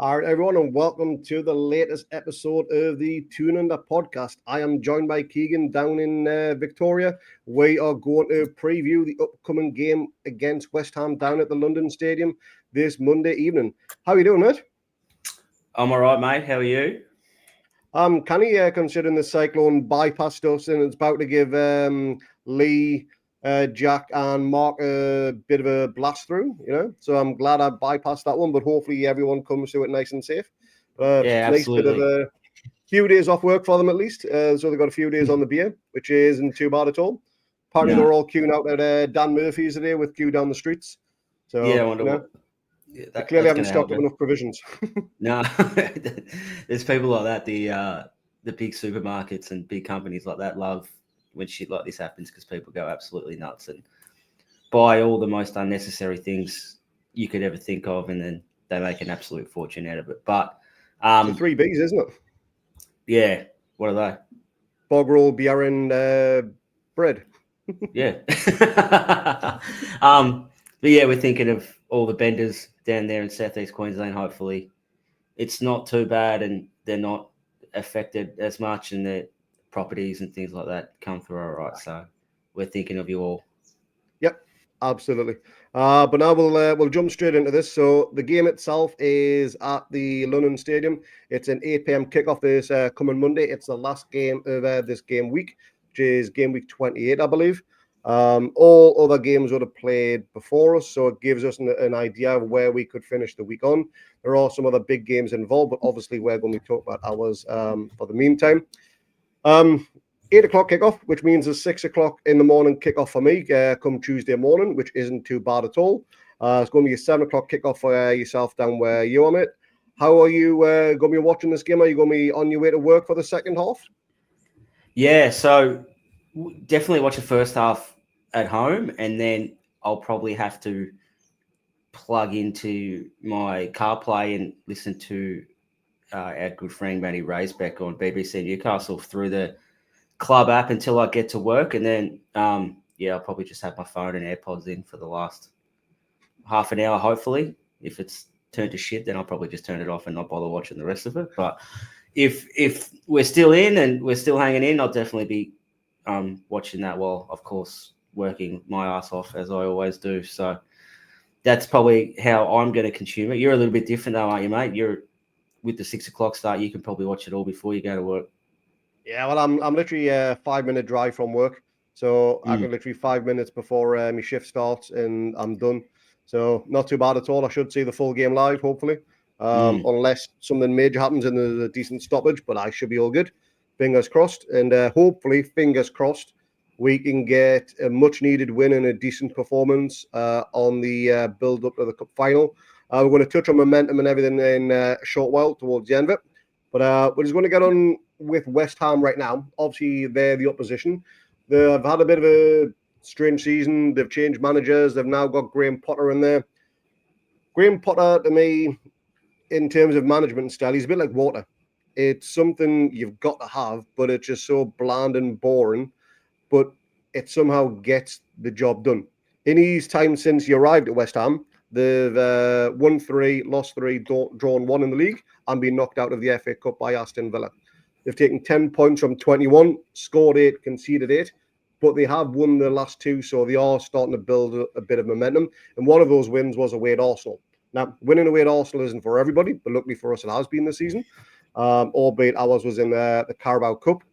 All right, everyone, and welcome to the latest episode of the Toon podcast. I am joined by Keegan down in Victoria. We are going to preview the upcoming game against West Ham down at the London Stadium this Monday evening. How are you doing, mate? I'm all right, mate. How are you? I'm canny, considering the cyclone bypassed us and it's about to give Lee, Jack, and Mark a bit of a blast through. So I'm glad I bypassed that one, but hopefully everyone comes to it nice and safe. Yeah, Nice bit of absolutely. a few days off work for them at least. So they've got a few days on the beer, which isn't too bad at all. Apparently, No. they're all queuing out at Dan Murphy's today with queue down the streets. Yeah, I So, wonder what. Yeah, they clearly that's haven't going to stocked help up it. enough provisions. No, there's people like that. The big supermarkets and big companies like that love when shit like this happens because people go absolutely nuts and buy all the most unnecessary things you could ever think of, and then they make an absolute fortune out of it. But It's the three Bs, isn't it? yeah, what are they? Bog roll, beer, and bread. Yeah. But yeah, we're thinking of all the benders down there in southeast Queensland. Hopefully, it's not too bad, and they're not affected as much, and their properties and things like that come through all right. So we're thinking of you all. Yep, absolutely. But now we'll jump straight into this. So the game itself is at the London Stadium. It's an 8 p.m. kickoff this coming Monday. It's the last game of this game week, which is game week 28, I believe. All other games would have played before us, so it gives us an idea of where we could finish the week on. There are some other big games involved, but obviously we're going to talk about ours for the meantime. 8 o'clock kickoff, which means a 6 o'clock in the morning kickoff for me come Tuesday morning, which isn't too bad at all. It's going to be a 7 o'clock kickoff for yourself down where you are, mate. How are you going to be watching this game? Are you going to be on your way to work for the second half? Yeah, so definitely watch the first half at home, and then I'll probably have to plug into my CarPlay and listen to our good friend Matty Raisbeck on BBC Newcastle through the club app until I get to work, and then I'll probably just have my phone and AirPods in for the last half an hour. Hopefully, if it's turned to shit, then I'll probably just turn it off and not bother watching the rest of it. But if we're still in and we're still hanging in, I'll definitely be watching that while, of course, working my ass off as I always do. So that's probably how I'm going to consume it. You're a little bit different though, aren't you, mate? You're with the 6 o'clock start. You can probably watch it all before you go to work. Yeah, well, I'm literally a 5 minute drive from work, so I can literally 5 minutes before my shift starts and I'm done. So not too bad at all. I should see the full game live, hopefully, unless something major happens and there's a decent stoppage. But I should be all good. Fingers crossed, and hopefully, fingers crossed, we can get a much needed win and a decent performance on the build up to the cup final. We're going to touch on momentum and everything in a short while towards the end of it. But we're just going to get on with West Ham right now. Obviously, they're the opposition. They've had a bit of a strange season. They've changed managers. They've now got Graham Potter in there. Graham Potter, to me, in terms of management style, he's a bit like water. It's something you've got to have, but it's just so bland and boring. But it somehow gets the job done. In his time since he arrived at West Ham, they've won 3, lost 3, drawn 1 in the league, and been knocked out of the FA Cup by Aston Villa. They've taken 10 points from 21, scored 8, conceded 8, but they have won the last 2, so they are starting to build a bit of momentum. And one of those wins was away at Arsenal. Now, winning away at Arsenal isn't for everybody, but luckily for us, it has been this season, albeit ours was in the Carabao Cup.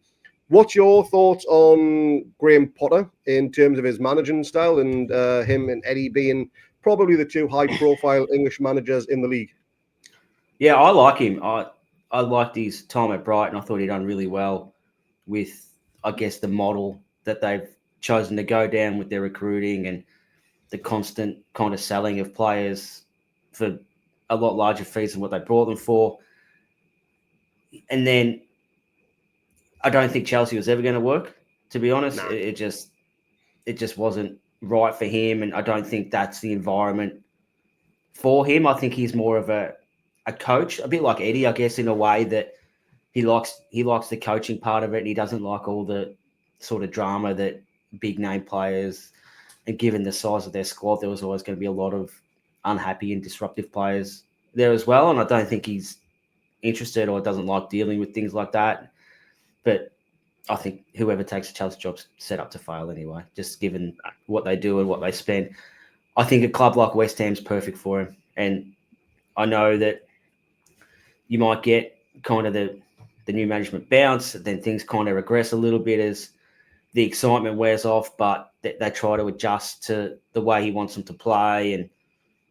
What's your thoughts on Graham Potter in terms of his managing style and him and Eddie being probably the 2 high-profile English managers in the league? Yeah, I like him. I liked his time at Brighton. I thought he'd done really well with, I guess, the model that they've chosen to go down with their recruiting and the constant kind of selling of players for a lot larger fees than what they brought them for. And then I don't think Chelsea was ever going to work, to be honest. Nah. It just wasn't right for him, and I don't think that's the environment for him. I think he's more of a coach, a bit like Eddie, I guess, in a way that he likes the coaching part of it, and he doesn't like all the sort of drama that big name players. And given the size of their squad, there was always going to be a lot of unhappy and disruptive players there as well, and I don't think he's interested or doesn't like dealing with things like that. But I think whoever takes the Chelsea job's set up to fail anyway, just given what they do and what they spend. I think a club like West Ham's perfect for him, and I know that you might get kind of the new management bounce, then things kind of regress a little bit as the excitement wears off, but they try to adjust to the way he wants them to play and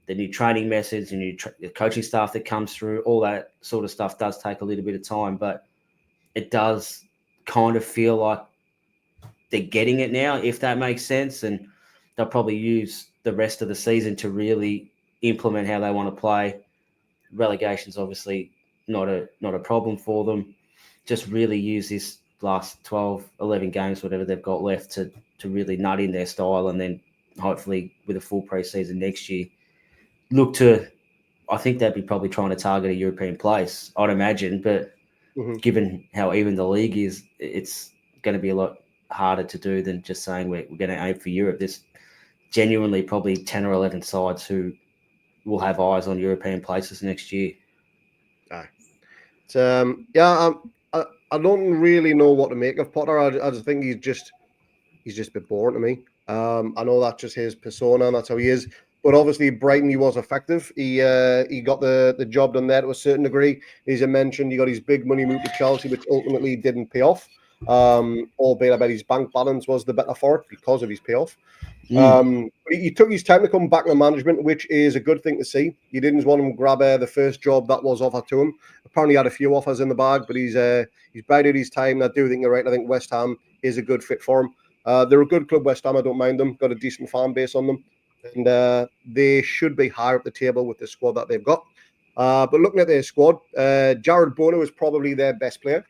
the new training methods and the coaching staff that comes through. All that sort of stuff does take a little bit of time, but it does kind of feel like they're getting it now, if that makes sense, and they'll probably use the rest of the season to really implement how they want to play. Relegation's obviously not a problem for them. Just really use this last 12, 11 games, whatever they've got left, to really nut in their style, and then hopefully with a full pre-season next year, look to, I think they'd be probably trying to target a European place, I'd imagine, but given how even the league is, it's going to be a lot harder to do than just saying we're going to aim for Europe. There's genuinely probably 10 or 11 sides who will have eyes on European places next year. I don't really know what to make of Potter. I just think he's just a bit boring to me. I know that's just his persona and that's how he is. But obviously, Brighton, he was effective. He got the job done there to a certain degree. As I mentioned, he got his big money move to Chelsea, which ultimately didn't pay off. Albeit I bet his bank balance was the better for it because of his payoff. He took his time to come back to management, which is a good thing to see. He didn't want him to grab the first job that was offered to him. Apparently, he had a few offers in the bag, but he's bided his time. I do think you're right. I think West Ham is a good fit for him. They're a good club, West Ham. I don't mind them. Got a decent fan base on them, and they should be higher up the table with the squad that they've got. But looking at their squad, Jared Bono is probably their best player.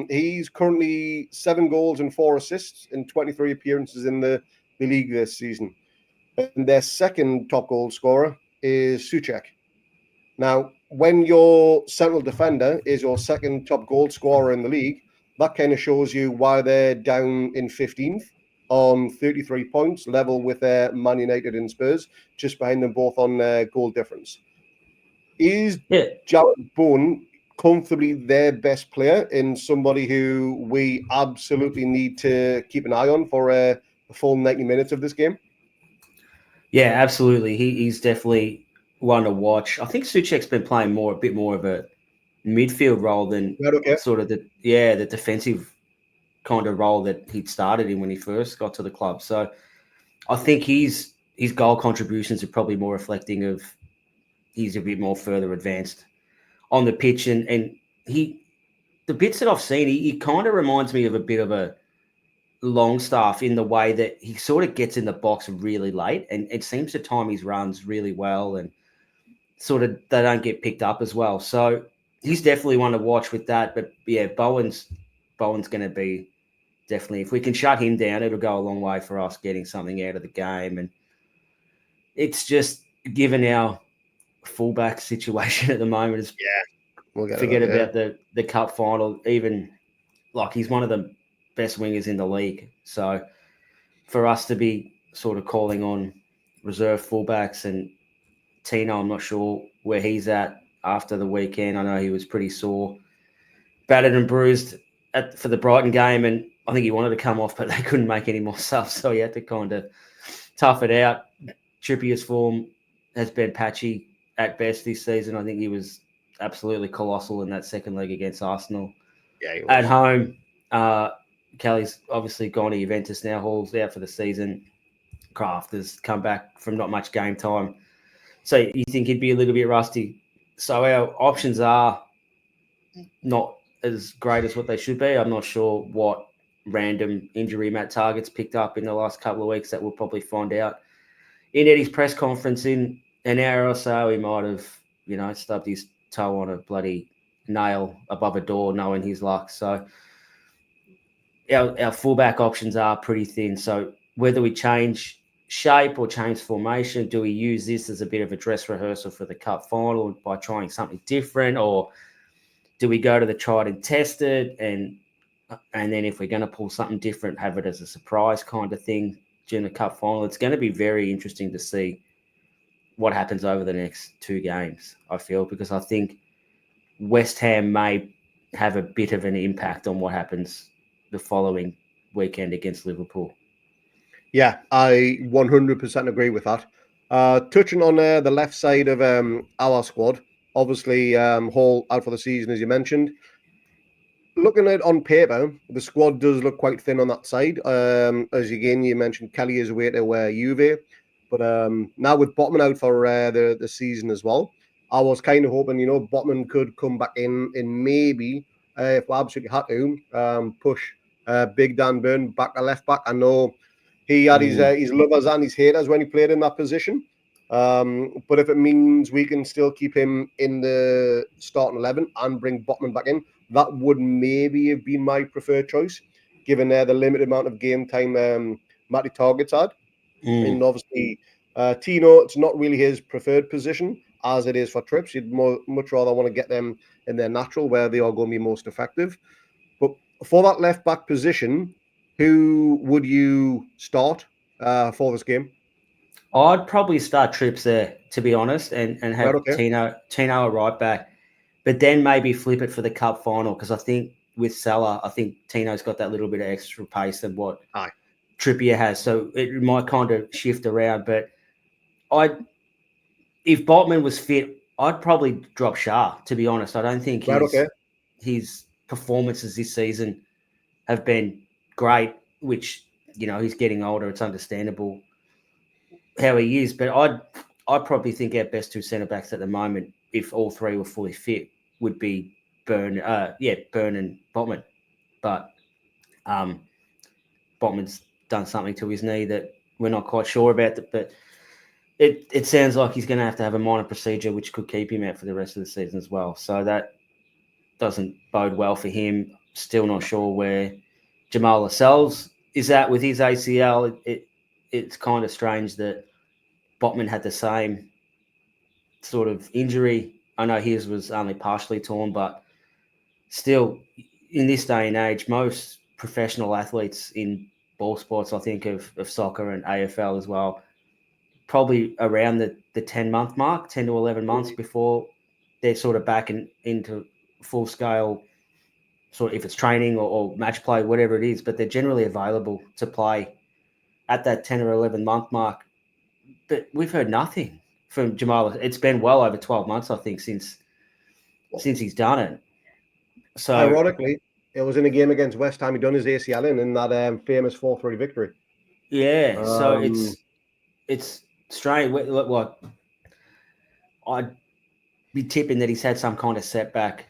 He's currently 7 goals and 4 assists in 23 appearances in the league this season. And their second top goal scorer is Souček. Now, when your central defender is your second top goal scorer in the league, that kind of shows you why they're down in 15th on 33 points, level with Man United and Spurs, just behind them both on goal difference. Is Jared Bowen comfortably their best player and somebody who we absolutely need to keep an eye on for the full 90 minutes of this game? Yeah, absolutely. He's definitely one to watch. I think Souček's been playing a bit more of a midfield role than sort of the defensive kind of role that he'd started in when he first got to the club. So I think his goal contributions are probably more reflecting of he's a bit more further advanced on the pitch, and the bits that I've seen, he kind of reminds me of a bit of a Longstaff in the way that he sort of gets in the box really late, and it seems to time his runs really well, and sort of they don't get picked up as well. So he's definitely one to watch with that. But yeah, Bowen's going to be definitely, if we can shut him down, it'll go a long way for us getting something out of the game. And it's just, given our fullback situation at the moment, is forget about the cup final. Even like, he's one of the best wingers in the league. So for us to be sort of calling on reserve fullbacks, and Tino, I'm not sure where he's at after the weekend. I know he was pretty sore, battered and bruised for the Brighton game, and I think he wanted to come off, but they couldn't make any more subs, so he had to kind of tough it out. Trippier's form has been patchy at best this season. I think he was absolutely colossal in that second leg against Arsenal. At home. Kelly's obviously gone to Juventus now. Hall's out for the season. Kraft has come back from not much game time. So you think he'd be a little bit rusty. So our options are not as great as what they should be. I'm not sure what random injury Matt Targett's picked up in the last couple of weeks that we'll probably find out. In Eddie's press conference in an hour or so, he might have, stubbed his toe on a bloody nail above a door, knowing his luck. So our fullback options are pretty thin. So whether we change shape or change formation, do we use this as a bit of a dress rehearsal for the cup final by trying something different, or do we go to the tried and tested and then if we're going to pull something different, have it as a surprise kind of thing during the cup final? It's going to be very interesting to see what happens over the next 2 games, I feel, because I think West Ham may have a bit of an impact on what happens the following weekend against Liverpool. Yeah, I 100% agree with that. Touching on the left side of our squad, obviously Hall out for the season, as you mentioned. Looking at on paper, the squad does look quite thin on that side. As again, you mentioned Kelly is away to Juve, but now with Botman out for the season as well, I was kind of hoping Botman could come back in and maybe if we absolutely had to push Big Dan Burn back a left back. I know he had his lovers and his haters when he played in that position. But if it means we can still keep him in the starting 11 and bring Botman back in, that would maybe have been my preferred choice, given the limited amount of game time Matty Target's had. And obviously, Tino, it's not really his preferred position as it is for Trips. You'd much rather want to get them in their natural where they are going to be most effective. But for that left back position, who would you start for this game? I'd probably start Trips there, to be honest, and have Right, okay. Tino a right back, but then maybe flip it for the cup final, because I think with Salah, I think Tino's got that little bit of extra pace than what Aye. Trippier has, so it might kind of shift around. But if Botman was fit, I'd probably drop Shah, to be honest. I don't think Right, okay. his performances this season have been great, which, he's getting older. It's understandable how he is, but I'd probably think our best 2 centre backs at the moment, if all 3 were fully fit, would be Burn and Botman. But Botman's done something to his knee that we're not quite sure about. But it sounds like he's going to have a minor procedure, which could keep him out for the rest of the season as well. So that doesn't bode well for him. Still not sure where Jamal Lascelles is at with his ACL. It's kind of strange that Botman had the same sort of injury. I know his was only partially torn, but still, in this day and age, most professional athletes in ball sports, I think of soccer and AFL as well, probably around the 10-month mark, 10 to 11 months before they're sort of back into full scale, sort of if it's training or match play, whatever it is, but they're generally available to play at that 10 or 11 month mark. But we've heard nothing from Jamal. It's been well over 12 months, I think, since he's done it. So ironically, it was in a game against West Ham. He done his ACL in that famous 4-3 victory. yeah, so it's strange. What I'd be tipping that he's had some kind of setback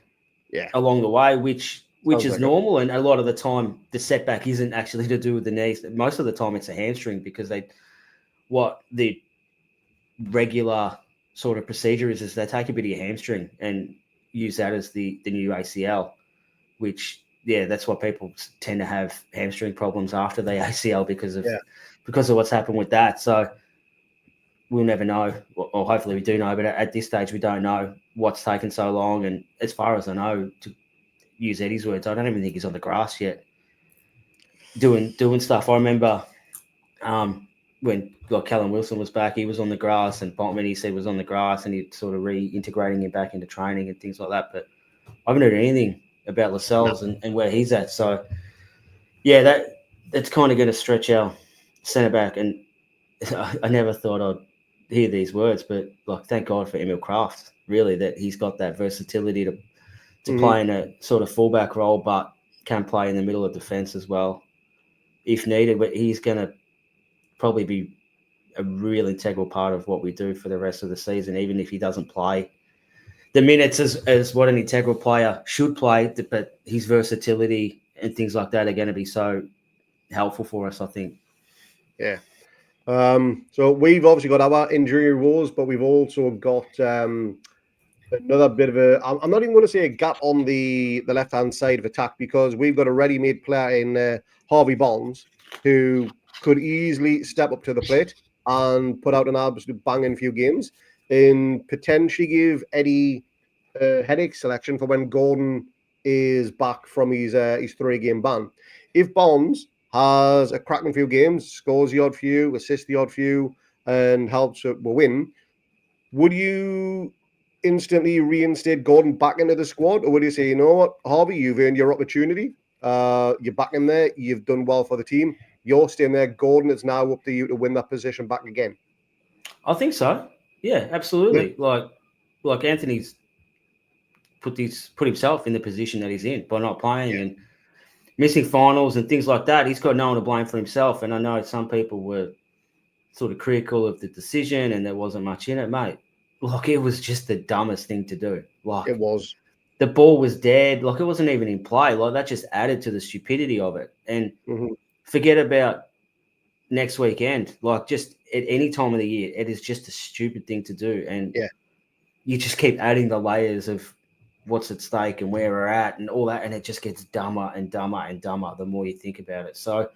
along the way, which Sounds is like normal. And a lot of the time, the setback isn't actually to do with the knees. Most of the time, it's a hamstring, because the regular sort of procedure is they take a bit of your hamstring and use that as the new ACL, which, that's why people tend to have hamstring problems after the ACL because of what's happened with that. So we'll never know, or hopefully we do know, but at this stage we don't know what's taken so long. And as far as I know, to use Eddie's words, I don't even think he's on the grass yet doing stuff. I remember when Callum Wilson was back, he was on the grass, and Botman, he said, was on the grass, and he sort of reintegrating him back into training and things like that. But I haven't heard anything about Lascelles and where he's at. So that's kind of going to stretch our centre back. And I never thought I'd hear these words, but thank God for Emil Kraft, really, that he's got that versatility to play in a sort of fullback role, but can play in the middle of defence as well if needed. But he's going to probably be a real integral part of what we do for the rest of the season, even if he doesn't play the minutes as what an integral player should play. But his versatility and things like that are going to be so helpful for us, I think. Yeah. So we've obviously got our injury woes, but we've also got another bit of I'm not even going to say a gap on the left-hand side of attack, because we've got a ready-made player in Harvey Barnes who could easily step up to the plate and put out an absolute banging few games and potentially give Eddie a headache selection for when Gordon is back from his 3-game ban. If Barnes has a cracking few games, scores the odd few, assists the odd few, and helps us win, would you instantly reinstate Gordon back into the squad, or would you say, you know what, Harvey, you've earned your opportunity. You're back in there. You've done well for the team. You're staying there. Gordon, it's now up to you to win that position back again. I think so. Yeah, absolutely. Like Anthony's put himself in the position that he's in by not playing and missing finals and things like that. He's got no one to blame for himself. And I know some people were sort of critical of the decision and there wasn't much in it, mate. Like, it was just the dumbest thing to do. Like, It was. The ball was dead. Like, it wasn't even in play. Like, that just added to the stupidity of it. And forget about next weekend. Like, just at any time of the year, it is just a stupid thing to do. And you just keep adding the layers of what's at stake and where we're at and all that. And it just gets dumber and dumber and dumber the more you think about it. So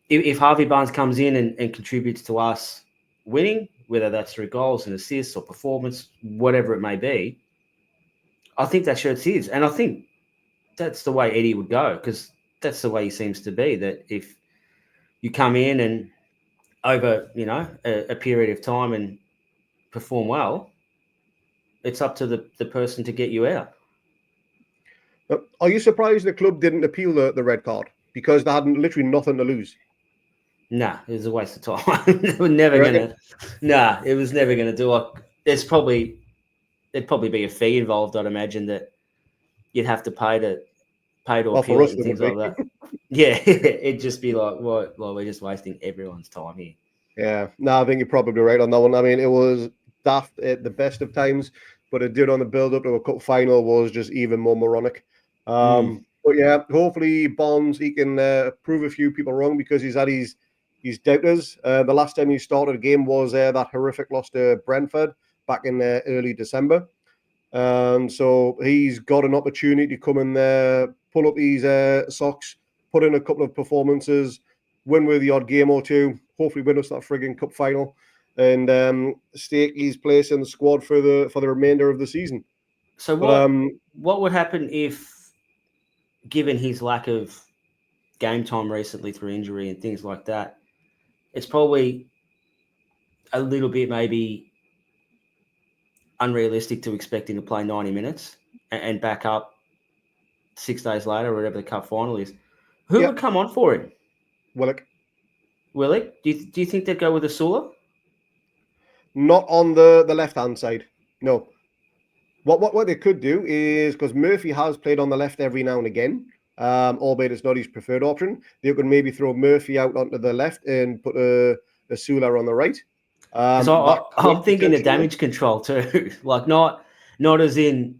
if Harvey Barnes comes in and contributes to us winning, whether that's through goals and assists or performance, whatever it may be, I think that shirt's his. And I think that's the way Eddie would go, because that's the way he seems to be, that if you come in and over, a period of time and perform well, it's up to the person to get you out. Are you surprised the club didn't appeal the red card? Because they had literally nothing to lose. Nah, it was a waste of time. They were never going to. Nah, it was never going to do it. There'd probably be a fee involved, I'd imagine, that you'd have to pay to appeal it and things like that. Yeah, it'd just be like, what? Like, we're just wasting everyone's time here. Yeah, no, I think you're probably right on that one. I mean, it was daft at the best of times, but it did on the build-up to a cup final was just even more moronic. But yeah, hopefully Bonds, he can prove a few people wrong, because he's had his doubters. The last time he started a game was that horrific loss to Brentford back in early December. So he's got an opportunity to come in there, pull up his socks, put in a couple of performances, win with the odd game or two, hopefully win us that frigging cup final, and stake his place in the squad for the remainder of the season. So what would happen if, given his lack of game time recently through injury and things like that, it's probably a little bit maybe unrealistic to expect him to play 90 minutes and back up 6 days later, or whatever the cup final is? Who would come on for him? Willock. Do you think they'd go with Asula? Not on the left-hand side, no. What they could do is, because Murphy has played on the left every now and again, albeit it's not his preferred option, they could maybe throw Murphy out onto the left and put Asula on the right. I'm thinking the damage control too. Like, not as in,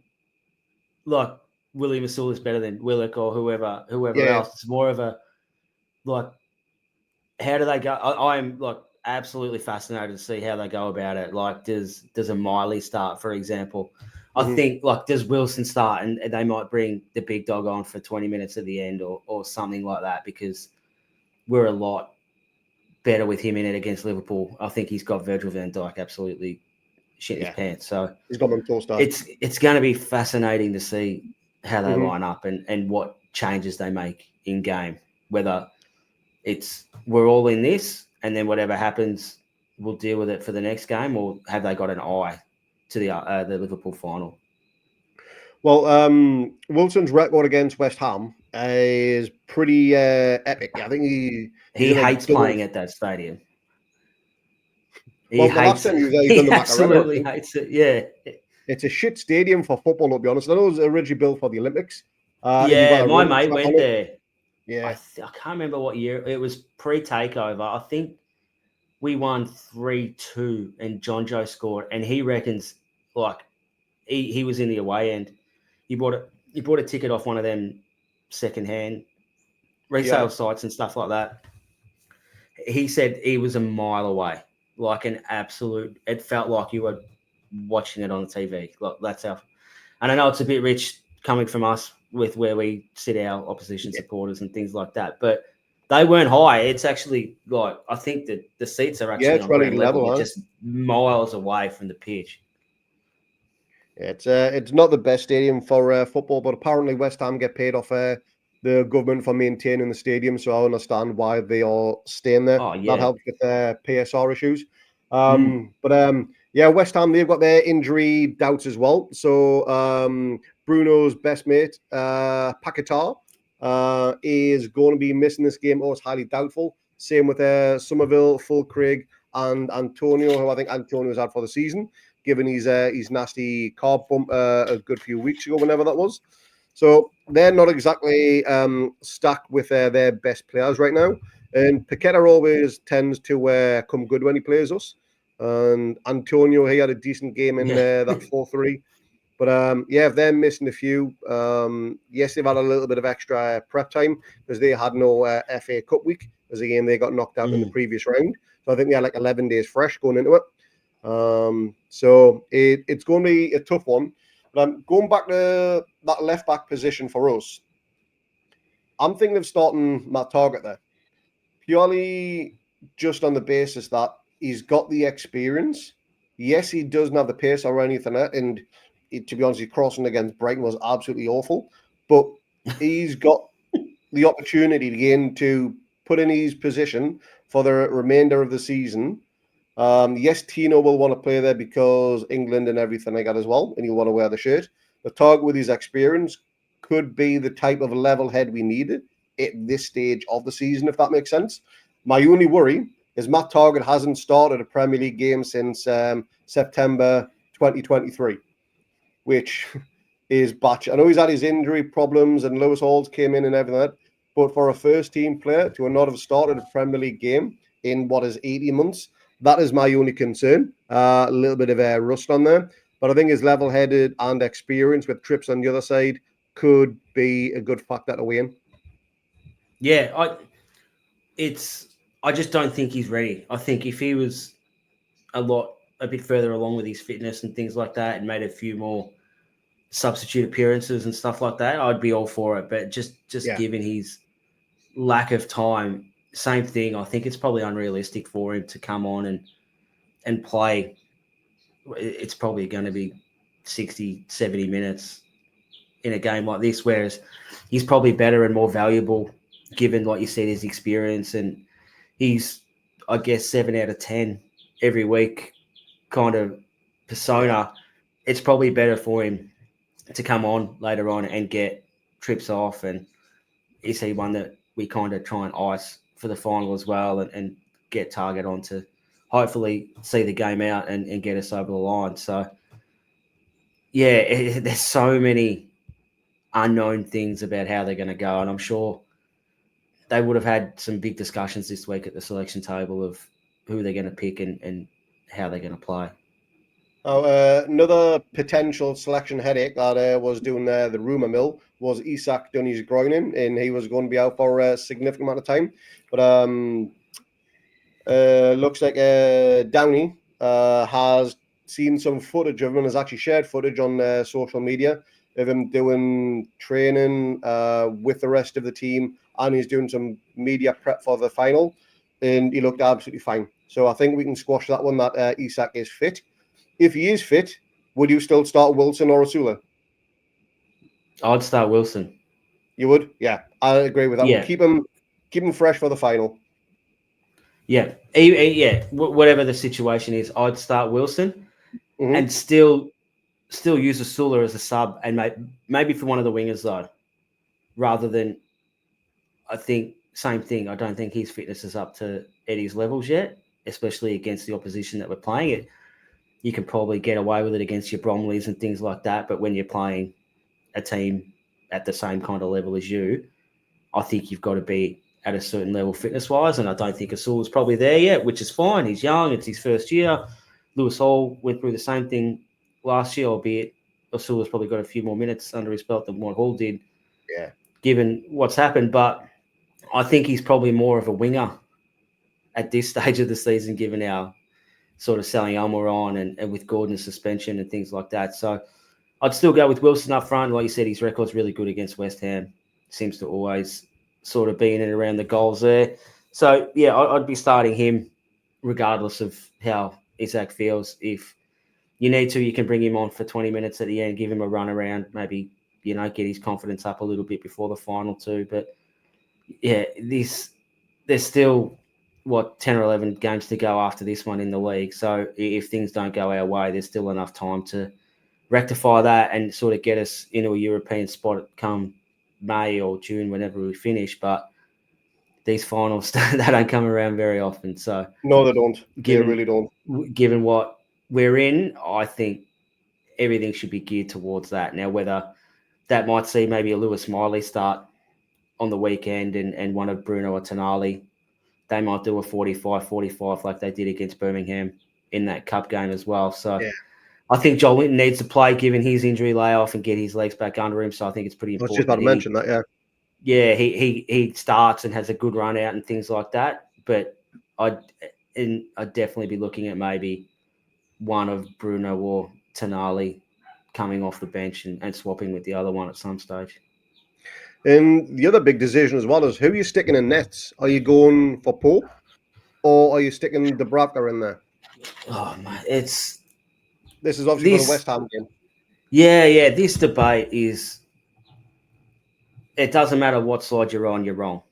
like, William Asula is better than Willock or whoever else. It's more of a, like, how do they go? I'm like absolutely fascinated to see how they go about it. Like, does a Miley start, for example? I think, like, does Wilson start and they might bring the big dog on for 20 minutes at the end or something like that, because we're a lot better with him in it against Liverpool. I think he's got Virgil van Dijk absolutely shit his pants. So he's got him toast. It's going to be fascinating to see how they line up and what changes they make in game, whether it's we're all in this and then whatever happens, we'll deal with it for the next game, or have they got an eye to the Liverpool final? Well, Wilson's record against West Ham is pretty epic. I think he hates playing at that stadium. He hates it. He absolutely hates it. Yeah, it's a shit stadium for football, to be honest. I know it was originally built for the Olympics. My mate went there. Yeah, I can't remember what year. It was pre-takeover. I think we won 3-2 and John Joe scored, and he reckons, like, he was in the away end. He bought a ticket off one of them secondhand resale sites and stuff like that. He said he was a mile away, like an absolute. It felt like you were watching it on the TV. Like, that's how. And I know it's a bit rich coming from us with where we sit our opposition supporters and things like that, but they weren't high. It's actually, like, I think that the seats are actually on ground level, just miles away from the pitch. It's not the best stadium for football, but apparently West Ham get paid off the government for maintaining the stadium, so I understand why they are staying there. That helps with their PSR issues. But Yeah, West Ham, they've got their injury doubts as well. So Bruno's best mate, Paquetá, is going to be missing this game, or it's highly doubtful. Same with Somerville, Full Craig, and Antonio, who I think Antonio's out for the season, given his nasty carb bump a good few weeks ago, whenever that was. So they're not exactly stuck with their best players right now. And Paqueta always tends to come good when he plays us. And Antonio, he had a decent game in that 4-3. But yeah, if they're missing a few, yes, they've had a little bit of extra prep time because they had no FA Cup week. As a game, they got knocked out in the previous round. So I think they had like 11 days fresh going into it. So it's going to be a tough one. But going back to that left back position for us, I'm thinking of starting Matt Target there. Purely just on the basis that he's got the experience. Yes, he doesn't have the pace or anything, and to be honest, his crossing against Brighton was absolutely awful. But he's got the opportunity again to put in his position for the remainder of the season. Yes, Tino will want to play there because England and everything like that as well, and he'll want to wear the shirt. The Target with his experience could be the type of level head we needed at this stage of the season, if that makes sense. My only worry is Matt Target hasn't started a Premier League game since September 2023, which is batch. I know he's had his injury problems and Lewis Halls came in and everything, but for a first team player to not have started a Premier League game in what is 80 months, that is my only concern. A little bit of a rust on there, but I think his level headed and experience with trips on the other side could be a good factor to win. Yeah, I just don't think he's ready. I think if he was a bit further along with his fitness and things like that, and made a few more substitute appearances and stuff like that, I'd be all for it. But just given his lack of time, same thing. I think it's probably unrealistic for him to come on and play. It's probably going to be 60, 70 minutes in a game like this, whereas he's probably better and more valuable given, like you said, his experience, and he's, I guess, 7 out of 10 every week kind of persona. Yeah. It's probably better for him to come on later on and get trips off, and is he one that we kind of try and ice for the final as well, and get Target on to hopefully see the game out and get us over the line. So yeah, there's so many unknown things about how they're going to go, and I'm sure they would have had some big discussions this week at the selection table of who they're going to pick and how they're going to play. Another potential selection headache that was doing the rumour mill was Isak done his groining, and he was going to be out for a significant amount of time. But looks like Downey has seen some footage of him and has actually shared footage on social media of him doing training with the rest of the team, and he's doing some media prep for the final, and he looked absolutely fine. So I think we can squash that one, that Isak is fit. If he is fit, would you still start Wilson or Asula? I'd start Wilson. You would? Yeah, I agree with that. Yeah. We'll keep him fresh for the final. Yeah. Yeah. Whatever the situation is, I'd start Wilson and still use Asula as a sub, and maybe for one of the wingers though, rather than, I think, same thing. I don't think his fitness is up to Eddie's levels yet, especially against the opposition that we're playing. It, you can probably get away with it against your Bromleys and things like that, but when you're playing a team at the same kind of level as you, I think you've got to be at a certain level fitness-wise, and I don't think Asula's probably there yet, which is fine. He's young. It's his first year. Lewis Hall went through the same thing last year, albeit Asula's probably got a few more minutes under his belt than what Hall did, given what's happened. But I think he's probably more of a winger at this stage of the season, given our sort of selling Elmer on and with Gordon's suspension and things like that. So I'd still go with Wilson up front. Like you said, his record's really good against West Ham. Seems to always sort of be in and around the goals there. So, yeah, I'd be starting him regardless of how Isak feels. If you need to, you can bring him on for 20 minutes at the end, give him a run around, maybe, get his confidence up a little bit before the final too. But, yeah, there's still 10 or 11 games to go after this one in the league. So if things don't go our way, there's still enough time to rectify that and sort of get us into a European spot come May or June, whenever we finish. But these finals, they don't come around very often. So No, they don't. They really don't. Given what we're in, I think everything should be geared towards that. Now, whether that might see maybe a Lewis Miley start on the weekend and one of Bruno or Tonali, they might do a 45-45 like they did against Birmingham in that cup game as well. So Yeah. I think Joel Linton needs to play given his injury layoff and get his legs back under him. So I think it's pretty I was important. just about to mention that, yeah. Yeah, he starts and has a good run out and things like that. But I'd definitely be looking at maybe one of Bruno or Tonali coming off the bench and swapping with the other one at some stage. And the other big decision as well is who are you sticking in nets? Are you going for Pope or are you sticking Dubravka in there? Oh, man, this is obviously for the West Ham game. Yeah. This debate is, it doesn't matter what side you're on, you're wrong.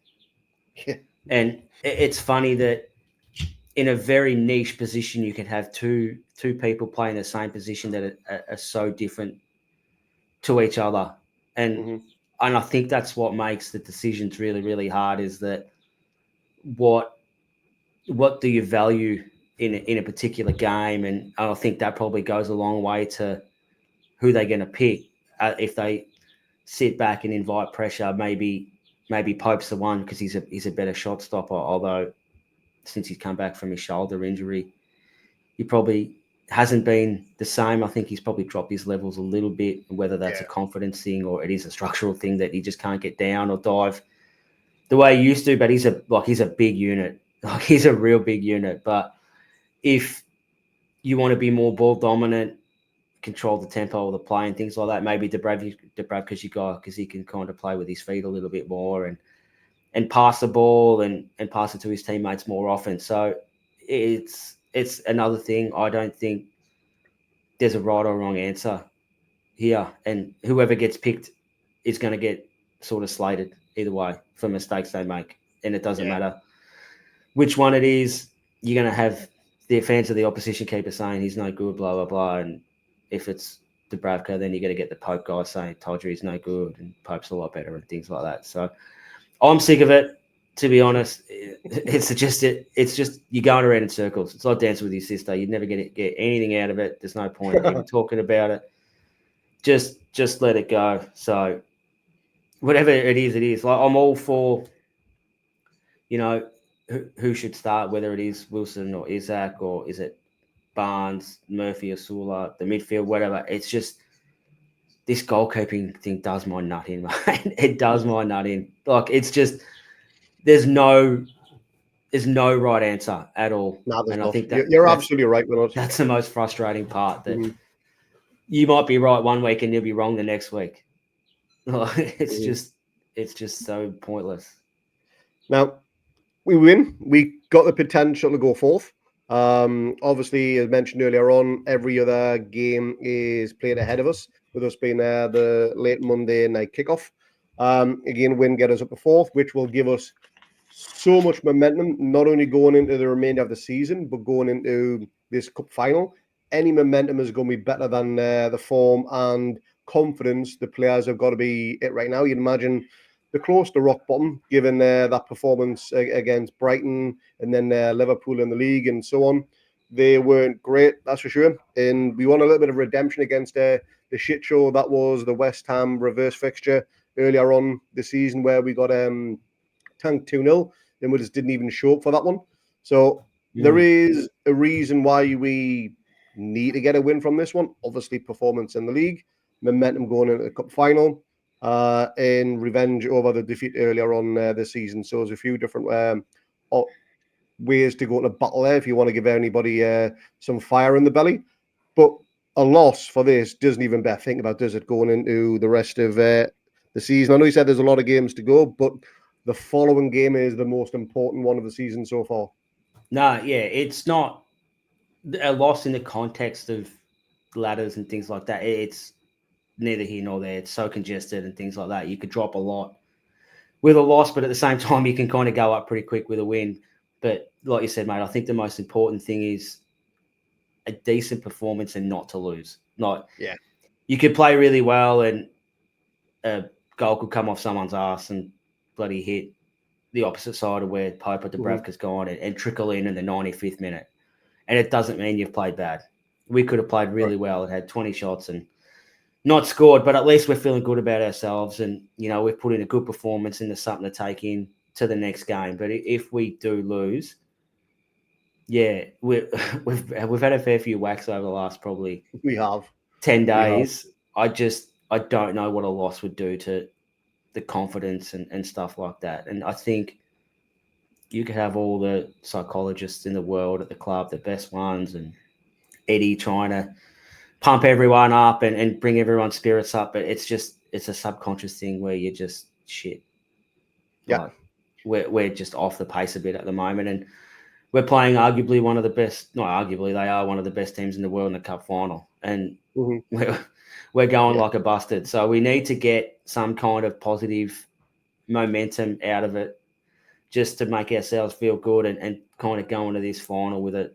Yeah. And it's funny that in a very niche position, you can have two people playing the same position that are so different to each other. And I think that's what makes the decisions really, really hard, is that what do you value in a particular game? And I think that probably goes a long way to who they're going to pick. If they sit back and invite pressure, maybe Pope's the one because he's a better shot stopper, although since he's come back from his shoulder injury, he probably hasn't been the same. I think he's probably dropped his levels a little bit, whether that's a confidence thing or it is a structural thing that he just can't get down or dive the way he used to. But he's a big unit. Like, he's a real big unit. But if you want to be more ball dominant, control the tempo of the play and things like that, maybe Dubravka's your guy because he can kind of play with his feet a little bit more and pass the ball and pass it to his teammates more often. So it's another thing. I don't think there's a right or wrong answer here, and whoever gets picked is going to get sort of slated either way for mistakes they make, and it doesn't matter which one it is. You're going to have the fans of the opposition keeper saying he's no good, blah blah blah, and if it's Dubravka, then you're going to get the Pope guy saying told you he's no good and Pope's a lot better and things like that. So I'm sick of it, to be honest. It's just you're going around in circles. It's like dancing with your sister. You'd never get anything out of it. There's no point even talking about it. Just let it go. So whatever it is, it is. Like, I'm all for, who should start, whether it is Wilson or Isaac or is it Barnes, Murphy or Sula, the midfield, whatever. It's just this goalkeeping thing does my nut in, mate. It does my nut in. Like, it's just there's no right answer at all. No, there's and not. I think you're absolutely right, Willard. That's the most frustrating part, that you might be right one week and you'll be wrong the next week. It's just so pointless. Now, we win. We got the potential to go fourth. Obviously, as mentioned earlier on, every other game is played ahead of us, with us being the late Monday night kickoff. Again, win get us up to fourth, which will give us so much momentum, not only going into the remainder of the season, but going into this cup final. Any momentum is going to be better than the form and confidence the players have got to be at right now. You'd imagine they're close to rock bottom, given that performance against Brighton and then Liverpool in the league and so on. They weren't great, that's for sure. And we won a little bit of redemption against the shit show that was the West Ham reverse fixture earlier on the season, where we got tanked 2-0, and we just didn't even show up for that one. So there is a reason why we need to get a win from this one. Obviously, performance in the league, momentum going into the cup final, and revenge over the defeat earlier on this season. So there's a few different ways to go into battle there if you want to give anybody some fire in the belly. But a loss for this doesn't even bear thinking about, does it, going into the rest of the season? I know you said there's a lot of games to go, but the following game is the most important one of the season so far. No, yeah, it's not a loss in the context of ladders and things like that. It's neither here nor there. It's so congested and things like that. You could drop a lot with a loss, but at the same time, you can kind of go up pretty quick with a win. But like you said, mate, I think the most important thing is a decent performance and not to lose. Not you could play really well and a goal could come off someone's ass and bloody hit the opposite side of where Pope or Dubravka's gone and trickle in the 95th minute. And it doesn't mean you've played bad. We could have played really well and had 20 shots and not scored, but at least we're feeling good about ourselves. And, we've put in a good performance and there's something to take in to the next game. But if we do lose, we've had a fair few whacks over the last probably 10 days. I don't know what a loss would do to the confidence and stuff like that. And I think you could have all the psychologists in the world at the club, the best ones, and Eddie trying to pump everyone up and bring everyone's spirits up. But it's a subconscious thing where you're just shit. Yeah. Like, we're just off the pace a bit at the moment. And we're playing arguably one of the best, not arguably, they are one of the best teams in the world in the cup final. And we're going like a busted. So we need to get some kind of positive momentum out of it just to make ourselves feel good and kind of go into this final with a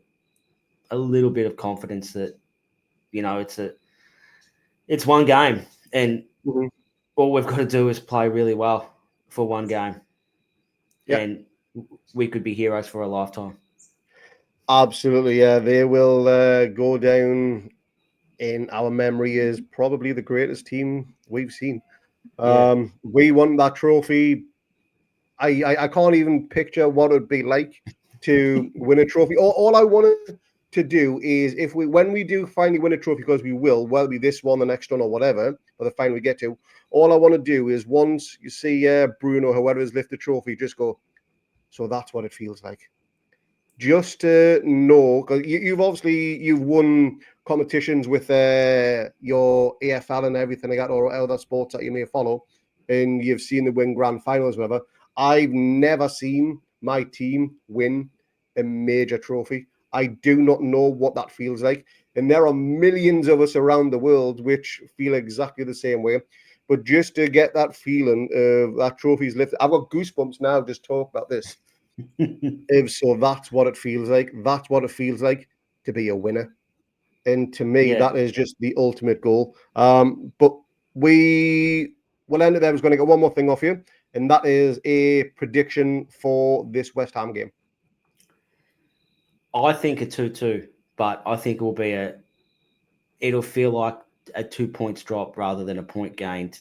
little bit of confidence that, it's one game and all we've got to do is play really well for one game. And we could be heroes for a lifetime. Absolutely, yeah. They will go down in our memory as probably the greatest team we've seen. We won that trophy. I can't even picture what it would be like to win a trophy. All I wanted to do is when we do finally win a trophy, because we will, whether it be this one, the next one, or whatever, or the final we get to, all I want to do is once you see Bruno, whoever has lifted the trophy, just go, so that's what it feels like. Just to know, because you've won competitions with your AFL and everything like that, or other sports that you may follow, and you've seen the win grand finals, whatever. I've never seen my team win a major trophy. I do not know what that feels like, and there are millions of us around the world which feel exactly the same way. But just to get that feeling of that trophy's lifted, I've got goosebumps now just talk about this. So that's what it feels like. That's what it feels like to be a winner. And to me, that is just the ultimate goal. But we will end it there. I was going to get one more thing off you, and that is a prediction for this West Ham game. I think a 2-2, but I think it'll feel like a 2 points drop rather than a point gained.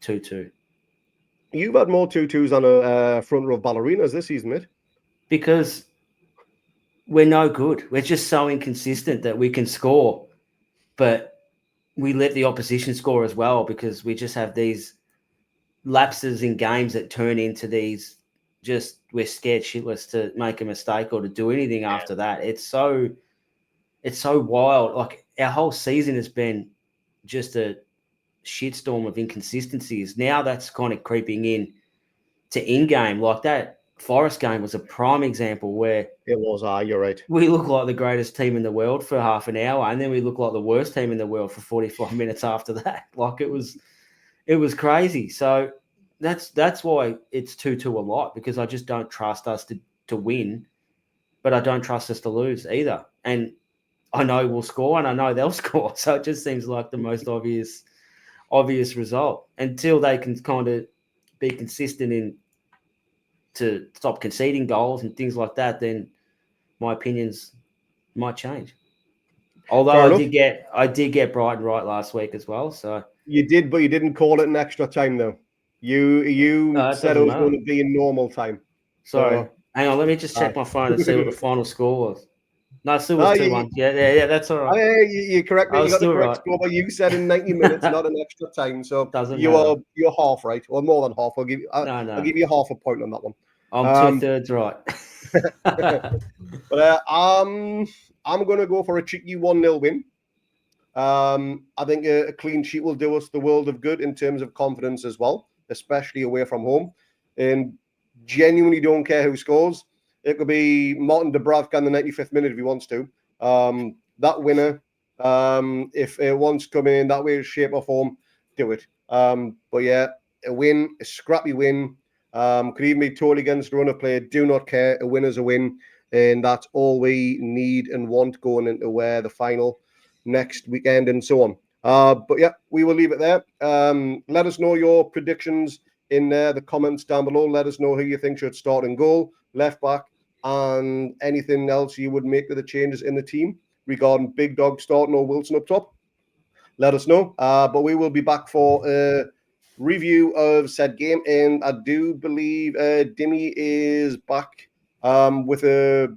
2-2. You've had more 2-2s on a front row of ballerinas this season, mate. Because we're no good. We're just so inconsistent that we can score, but we let the opposition score as well because we just have these lapses in games that turn into these we're scared shitless to make a mistake or to do anything after that. It's so wild. Like our whole season has been just a shitstorm of inconsistencies. Now that's kind of creeping in to in-game. Like that Forest game was a prime example where it was. You're right. We look like the greatest team in the world for half an hour, and then we look like the worst team in the world for 45 minutes after that. Like it was crazy. So that's why it's 2-2 a lot, because I just don't trust us to win, but I don't trust us to lose either. And I know we'll score and I know they'll score. So it just seems like the most obvious result until they can kind of be consistent to stop conceding goals and things like that. Then my opinions might change. Although I did get Brighton right last week as well. So you did, but you didn't call it an extra time though. You said it was going to be in normal time. Sorry. Hang on, let me just check my phone and see what the final score was. No, it still was 2-1. Yeah, that's all right. You correct me. You got the correct score, but you said in 90 minutes, not an extra time. So you're half right, or more than half. I'll give you half a point on that one. I'm 2/3 right. But I'm going to go for a cheeky 1-0 win. I think a clean sheet will do us the world of good in terms of confidence as well, especially away from home. And genuinely don't care who scores. It could be Martin Dubravka in the 95th minute if he wants to. That winner, if it wants to come in that way, shape or form, do it. But yeah, a win, a scrappy win. Could even be totally against the run of play. Do not care. A win is a win. And that's all we need and want going into the final next weekend and so on. But yeah, we will leave it there. Let us know your predictions in the comments down below. Let us know who you think should start in goal, left back, and anything else you would make to the changes in the team regarding Big Dog starting or Wilson up top. Let us know. But we will be back for a review of said game. And I do believe Dimmy is back with a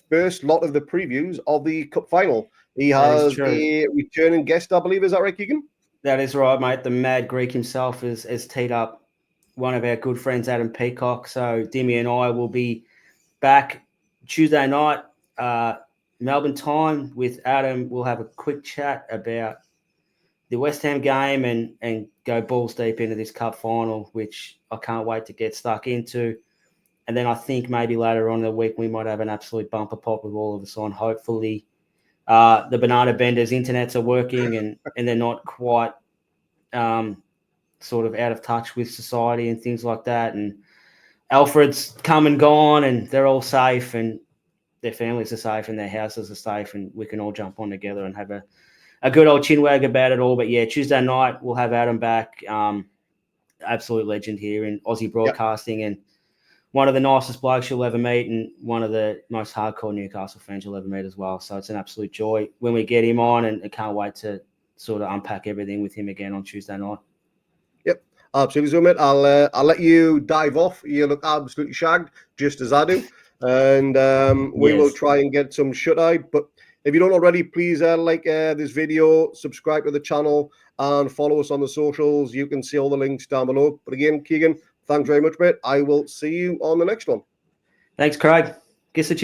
first lot of the previews of the cup final. He has a returning guest, I believe. Is that right, Keegan? That is right, mate. The mad Greek himself has teed up one of our good friends, Adam Peacock. So Dimmy and I will be back Tuesday night, Melbourne time, with Adam. We'll have a quick chat about the West Ham game and go balls deep into this cup final, which I can't wait to get stuck into. And then I think maybe later on in the week we might have an absolute bumper pop with all of us on. Hopefully the Banana Benders' internets are working and they're not quite sort of out of touch with society and things like that. And Alfred's come and gone and they're all safe and their families are safe and their houses are safe and we can all jump on together and have a good old chinwag about it all. But yeah, Tuesday night we'll have Adam back. Absolute legend here in Aussie broadcasting and one of the nicest blokes you'll ever meet and one of the most hardcore Newcastle fans you'll ever meet as well. So it's an absolute joy when we get him on and I can't wait to sort of unpack everything with him again on Tuesday night. Yep, absolutely. So, mate, I'll let you dive off. You look absolutely shagged, just as I do. And we will try and get some shut-eye. But if you don't already, please like this video, subscribe to the channel, and follow us on the socials. You can see all the links down below. But again, Keegan, thanks very much, mate. I will see you on the next one. Thanks, Craig. Guess the